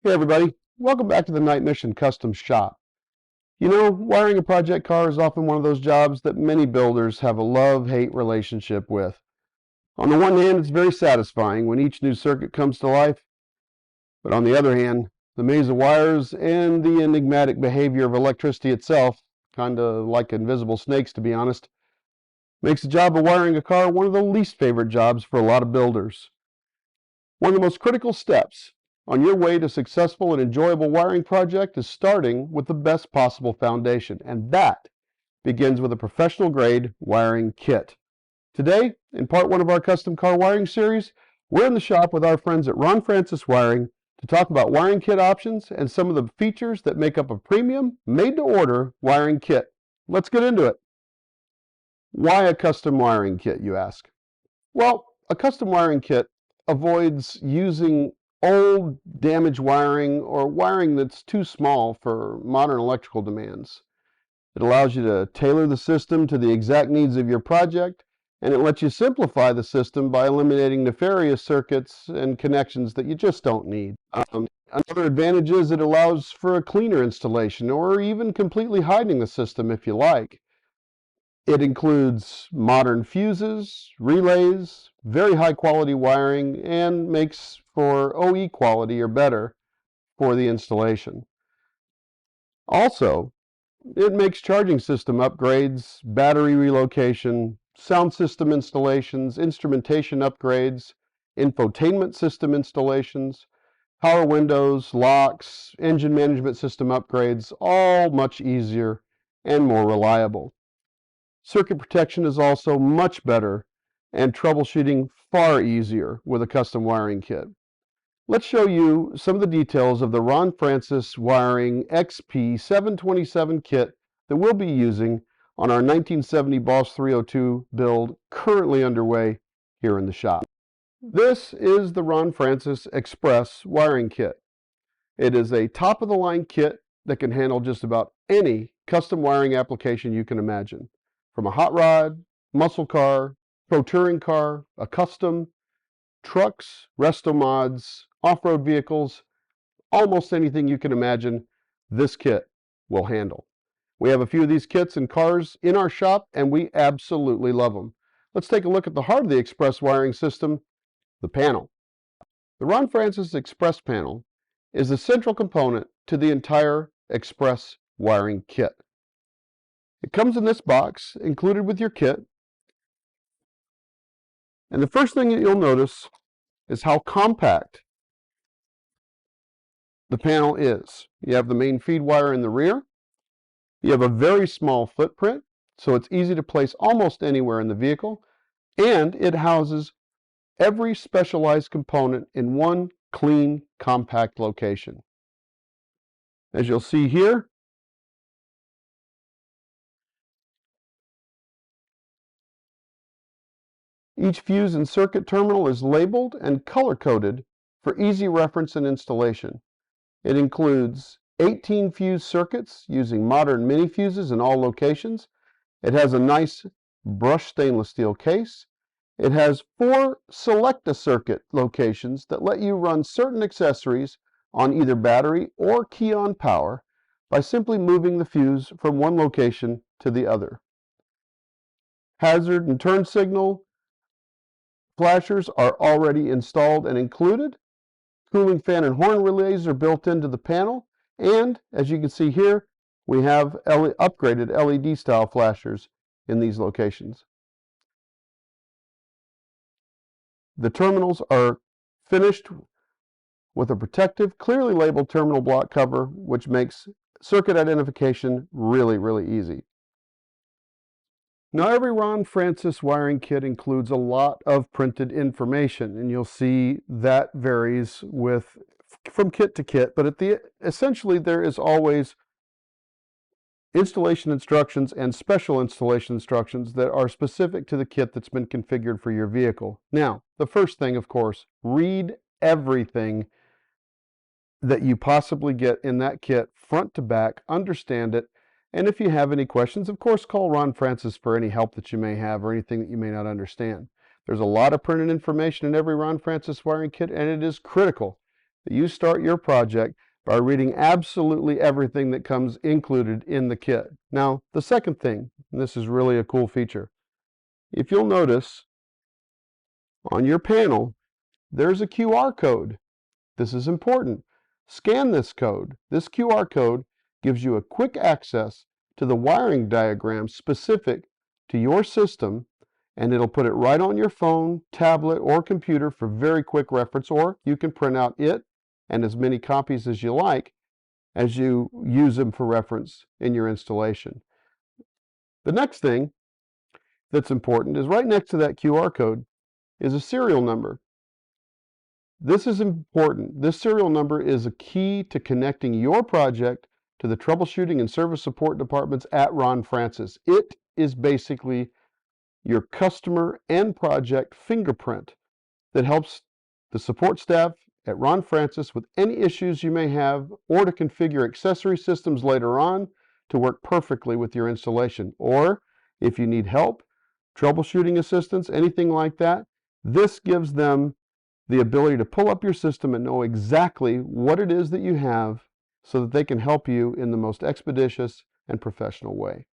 Hey everybody, welcome back to the Night Mission Custom Shop. You know, wiring a project car is often one of those jobs that many builders have a love-hate relationship with. On the one hand, it's very satisfying when each new circuit comes to life, but on the other hand, the maze of wires and the enigmatic behavior of electricity itself, kinda like invisible snakes to be honest, makes the job of wiring a car one of the least favorite jobs for a lot of builders. One of the most critical steps on your way to successful and enjoyable wiring project is starting with the best possible foundation, and that begins with a professional grade wiring kit. Today, in part one of our custom car wiring series, we're in the shop with our friends at Ron Francis Wiring to talk about wiring kit options and some of the features that make up a premium, made-to-order wiring kit. Let's get into it. Why a custom wiring kit, you ask? Well, a custom wiring kit avoids using old, damaged wiring or wiring that's too small for modern electrical demands. It allows you to tailor the system to the exact needs of your project, and it lets you simplify the system by eliminating nefarious circuits and connections that you just don't need. Another advantage is it allows for a cleaner installation or even completely hiding the system if you like. It includes modern fuses, relays, very high quality wiring, and makes for OE quality or better for the installation. Also, it makes charging system upgrades, battery relocation, sound system installations, instrumentation upgrades, infotainment system installations, power windows, locks, engine management system upgrades, all much easier and more reliable. Circuit protection is also much better and troubleshooting far easier with a custom wiring kit. Let's show you some of the details of the Ron Francis Wiring XP727 kit that we'll be using on our 1970 Boss 302 build currently underway here in the shop. This is the Ron Francis Express wiring kit. It is a top-of-the-line kit that can handle just about any custom wiring application you can imagine. From a hot rod, muscle car, pro touring car, a custom, trucks, resto mods, off-road vehicles, almost anything you can imagine, this kit will handle. We have a few of these kits and cars in our shop, and we absolutely love them. Let's take a look at the heart of the Express wiring system, the panel. The Ron Francis Express panel is the central component to the entire Express wiring kit. It comes in this box, included with your kit. And the first thing that you'll notice is how compact the panel is. You have the main feed wire in the rear. You have a very small footprint, so it's easy to place almost anywhere in the vehicle. And it houses every specialized component in one clean, compact location. As you'll see here, each fuse and circuit terminal is labeled and color-coded for easy reference and installation. It includes 18 fuse circuits using modern mini fuses in all locations. It has a nice brushed stainless steel case. It has 4 select-a-circuit locations that let you run certain accessories on either battery or key-on power by simply moving the fuse from one location to the other. Hazard and turn signal flashers are already installed and included. Cooling fan and horn relays are built into the panel, and as you can see here, we have upgraded LED style flashers in these locations. The terminals are finished with a protective, clearly labeled terminal block cover, which makes circuit identification really easy. Now, every Ron Francis wiring kit includes a lot of printed information, and you'll see that varies from kit to kit, but essentially there is always installation instructions and special installation instructions that are specific to the kit that's been configured for your vehicle. Now, the first thing, of course, read everything that you possibly get in that kit front to back, understand it, and if you have any questions, of course, call Ron Francis for any help that you may have or anything that you may not understand. There's a lot of printed information in every Ron Francis wiring kit, and it is critical that you start your project by reading absolutely everything that comes included in the kit. Now, the second thing, and this is really a cool feature, if you'll notice on your panel, there's a QR code. This is important. Scan this code. This QR code gives you a quick access to the wiring diagram specific to your system, and it'll put it right on your phone, tablet, or computer for very quick reference, or you can print out it and as many copies as you like as you use them for reference in your installation. The next thing that's important is right next to that QR code is a serial number. This is important. This serial number is a key to connecting your project to the troubleshooting and service support departments at Ron Francis. It is basically your customer and project fingerprint that helps the support staff at Ron Francis with any issues you may have, or to configure accessory systems later on to work perfectly with your installation. Or if you need help, troubleshooting assistance, anything like that, this gives them the ability to pull up your system and know exactly what it is that you have so that they can help you in the most expeditious and professional way.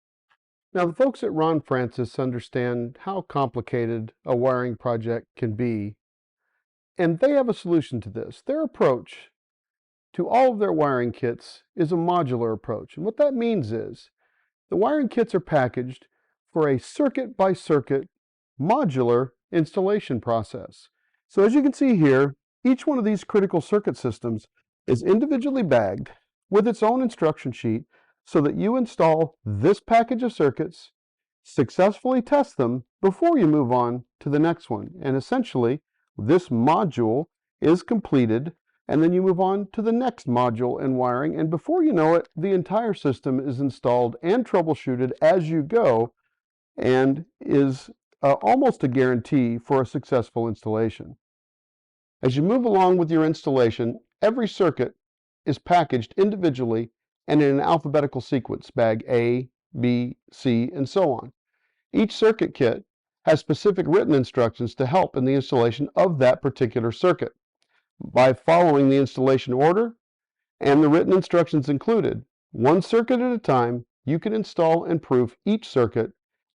Now, the folks at Ron Francis understand how complicated a wiring project can be, and they have a solution to this. Their approach to all of their wiring kits is a modular approach. And what that means is the wiring kits are packaged for a circuit-by-circuit modular installation process. So as you can see here, each one of these critical circuit systems is individually bagged with its own instruction sheet so that you install this package of circuits, successfully test them before you move on to the next one. And essentially, this module is completed, and then you move on to the next module and wiring, and before you know it, the entire system is installed and troubleshooted as you go, and is almost a guarantee for a successful installation. As you move along with your installation, every circuit is packaged individually and in an alphabetical sequence, bag A, B, C, and so on. Each circuit kit has specific written instructions to help in the installation of that particular circuit. By following the installation order and the written instructions included, one circuit at a time, you can install and proof each circuit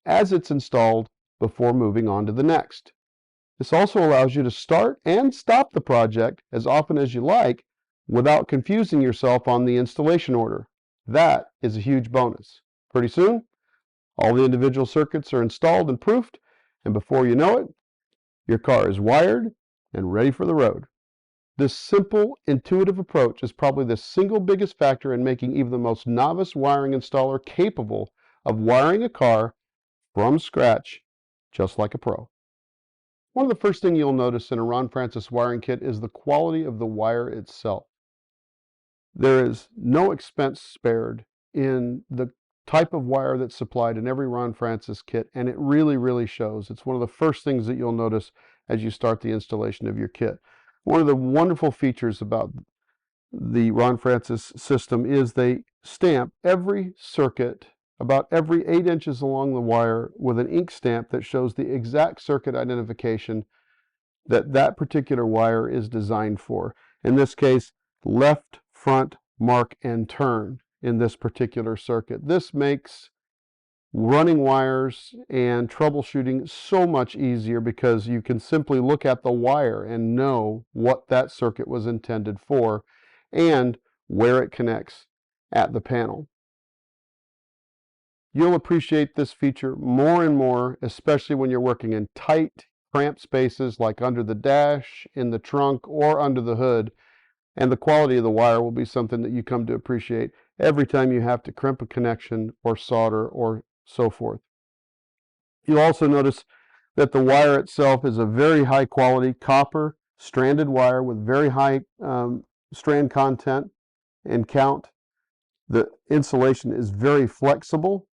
as it's installed before moving on to the next. This also allows you to start and stop the project as often as you like without confusing yourself on the installation order. That is a huge bonus. Pretty soon, all the individual circuits are installed and proofed, and before you know it, your car is wired and ready for the road. This simple, intuitive approach is probably the single biggest factor in making even the most novice wiring installer capable of wiring a car from scratch, just like a pro. One of the first things you'll notice in a Ron Francis wiring kit is the quality of the wire itself. There is no expense spared in the type of wire that's supplied in every Ron Francis kit, and it really, really shows. It's one of the first things that you'll notice as you start the installation of your kit. One of the wonderful features about the Ron Francis system is they stamp every circuit about every 8 inches along the wire with an ink stamp that shows the exact circuit identification that that particular wire is designed for. In this case, left, front, mark, and turn in this particular circuit. This makes running wires and troubleshooting so much easier because you can simply look at the wire and know what that circuit was intended for and where it connects at the panel. You'll appreciate this feature more and more, especially when you're working in tight, cramped spaces like under the dash, in the trunk, or under the hood, and the quality of the wire will be something that you come to appreciate every time you have to crimp a connection or solder or so forth. You'll also notice that the wire itself is a very high quality copper stranded wire with very high strand content and count. The insulation is very flexible,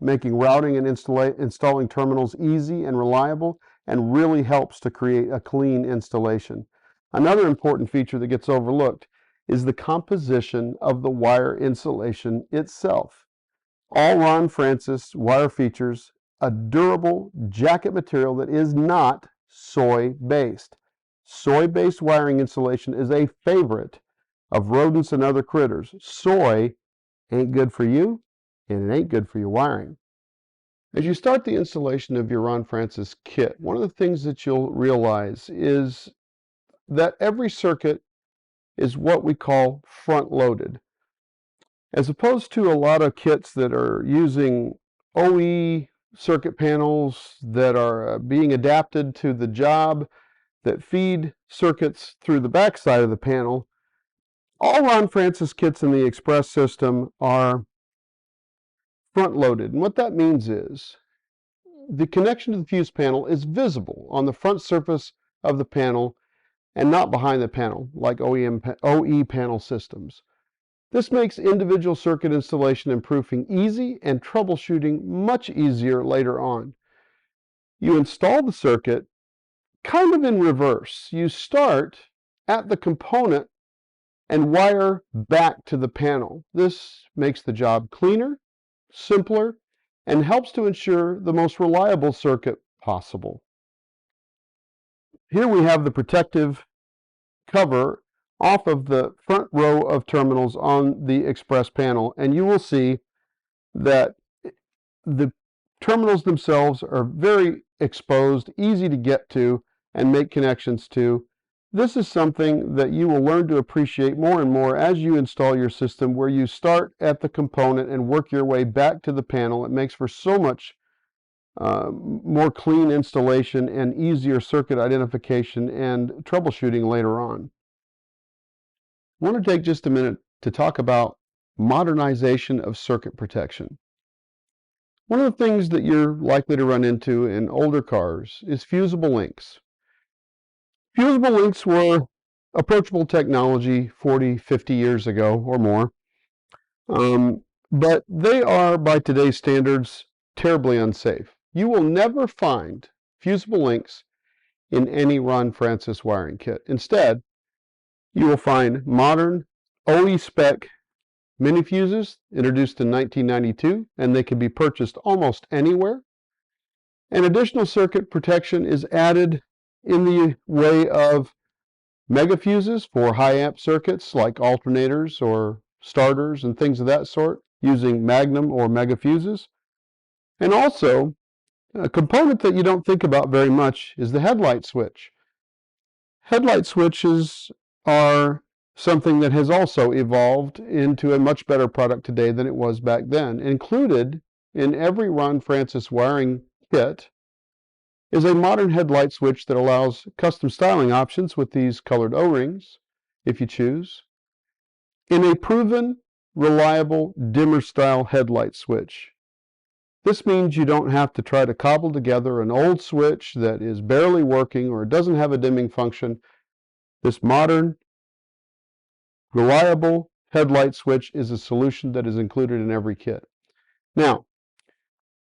making routing and installing terminals easy and reliable, and really helps to create a clean installation. Another important feature that gets overlooked is the composition of the wire insulation itself. All Ron Francis wire features a durable jacket material that is not soy-based. Soy-based wiring insulation is a favorite of rodents and other critters. Soy ain't good for you, and it ain't good for your wiring. As you start the installation of your Ron Francis kit, one of the things that you'll realize is that every circuit is what we call front-loaded. As opposed to a lot of kits that are using OE circuit panels that are being adapted to the job, that feed circuits through the backside of the panel, all Ron Francis kits in the Express system are front-loaded. And what that means is the connection to the fuse panel is visible on the front surface of the panel and not behind the panel like OE panel systems. This makes individual circuit installation and proofing easy and troubleshooting much easier later on. You install the circuit kind of in reverse. You start at the component and wire back to the panel. This makes the job cleaner, simpler, and helps to ensure the most reliable circuit possible. Here we have the protective cover off of the front row of terminals on the Express panel, and you will see that the terminals themselves are very exposed, easy to get to and make connections to. This is something that you will learn to appreciate more and more as you install your system, where you start at the component and work your way back to the panel. It makes for so much more clean installation and easier circuit identification and troubleshooting later on. I want to take just a minute to talk about modernization of circuit protection. One of the things that you're likely to run into in older cars is fusible links. Fusible links were approachable technology 40, 50 years ago or more, but they are, by today's standards, terribly unsafe. You will never find fusible links in any Ron Francis wiring kit. Instead, you will find modern OE spec mini fuses introduced in 1992, and they can be purchased almost anywhere. And additional circuit protection is added in the way of mega fuses for high amp circuits like alternators or starters and things of that sort, using magnum or mega fuses. And also, a component that you don't think about very much is the headlight switch. Headlight switches are something that has also evolved into a much better product today than it was back then. Included in every Ron Francis wiring kit is a modern headlight switch that allows custom styling options with these colored O-rings, if you choose, in a proven, reliable, dimmer style headlight switch. This means you don't have to try to cobble together an old switch that is barely working or doesn't have a dimming function. This modern, reliable headlight switch is a solution that is included in every kit. Now,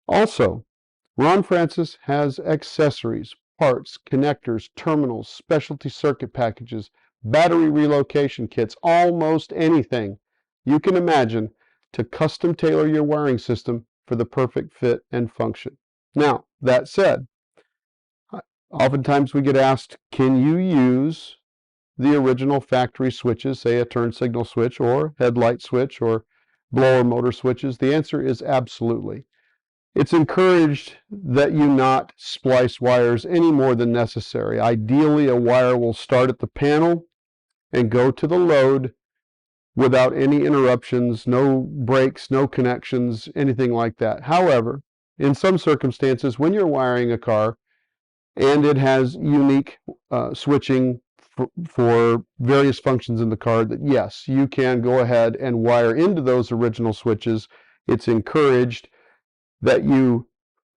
also, Ron Francis has accessories, parts, connectors, terminals, specialty circuit packages, battery relocation kits, almost anything you can imagine to custom tailor your wiring system for the perfect fit and function. Now, that said, oftentimes we get asked, can you use the original factory switches, say a turn signal switch or headlight switch or blower motor switches? The answer is absolutely. It's encouraged that you not splice wires any more than necessary. Ideally, a wire will start at the panel and go to the load without any interruptions, no breaks, no connections, anything like that. However, in some circumstances, when you're wiring a car and it has unique switching for various functions in the car, that yes, you can go ahead and wire into those original switches. It's encouraged that you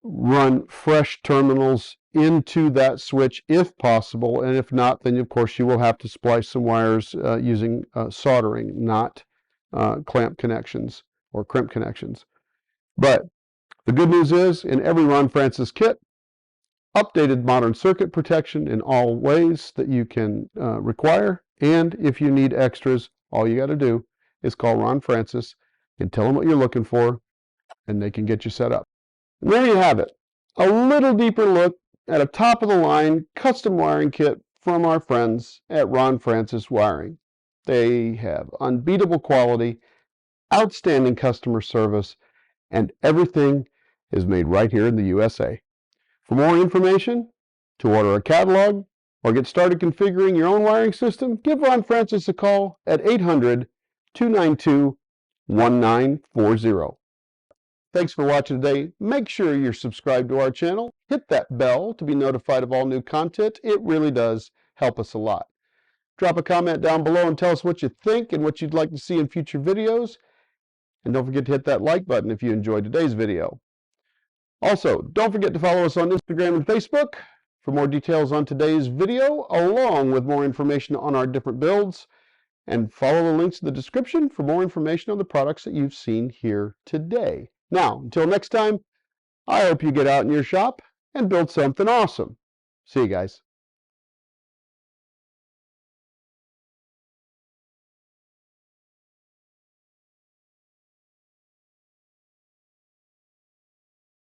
run fresh terminals into that switch if possible, and if not, then of course you will have to splice some wires using soldering, not clamp connections or crimp connections. But the good news is, in every Ron Francis kit, updated modern circuit protection in all ways that you can require, and if you need extras, all you got to do is call Ron Francis and tell them what you're looking for, and they can get you set up. And there you have it, a little deeper look at a top-of-the-line custom wiring kit from our friends at Ron Francis Wiring. They have unbeatable quality, outstanding customer service, and everything is made right here in the USA. For more information, to order a catalog, or get started configuring your own wiring system, give Ron Francis a call at 800-292-1940. Thanks for watching today. Make sure you're subscribed to our channel. Hit that bell to be notified of all new content. It really does help us a lot. Drop a comment down below and tell us what you think and what you'd like to see in future videos. And don't forget to hit that like button if you enjoyed today's video. Also, don't forget to follow us on Instagram and Facebook for more details on today's video, along with more information on our different builds. And follow the links in the description for more information on the products that you've seen here today. Now, until next time, I hope you get out in your shop and build something awesome. See you guys.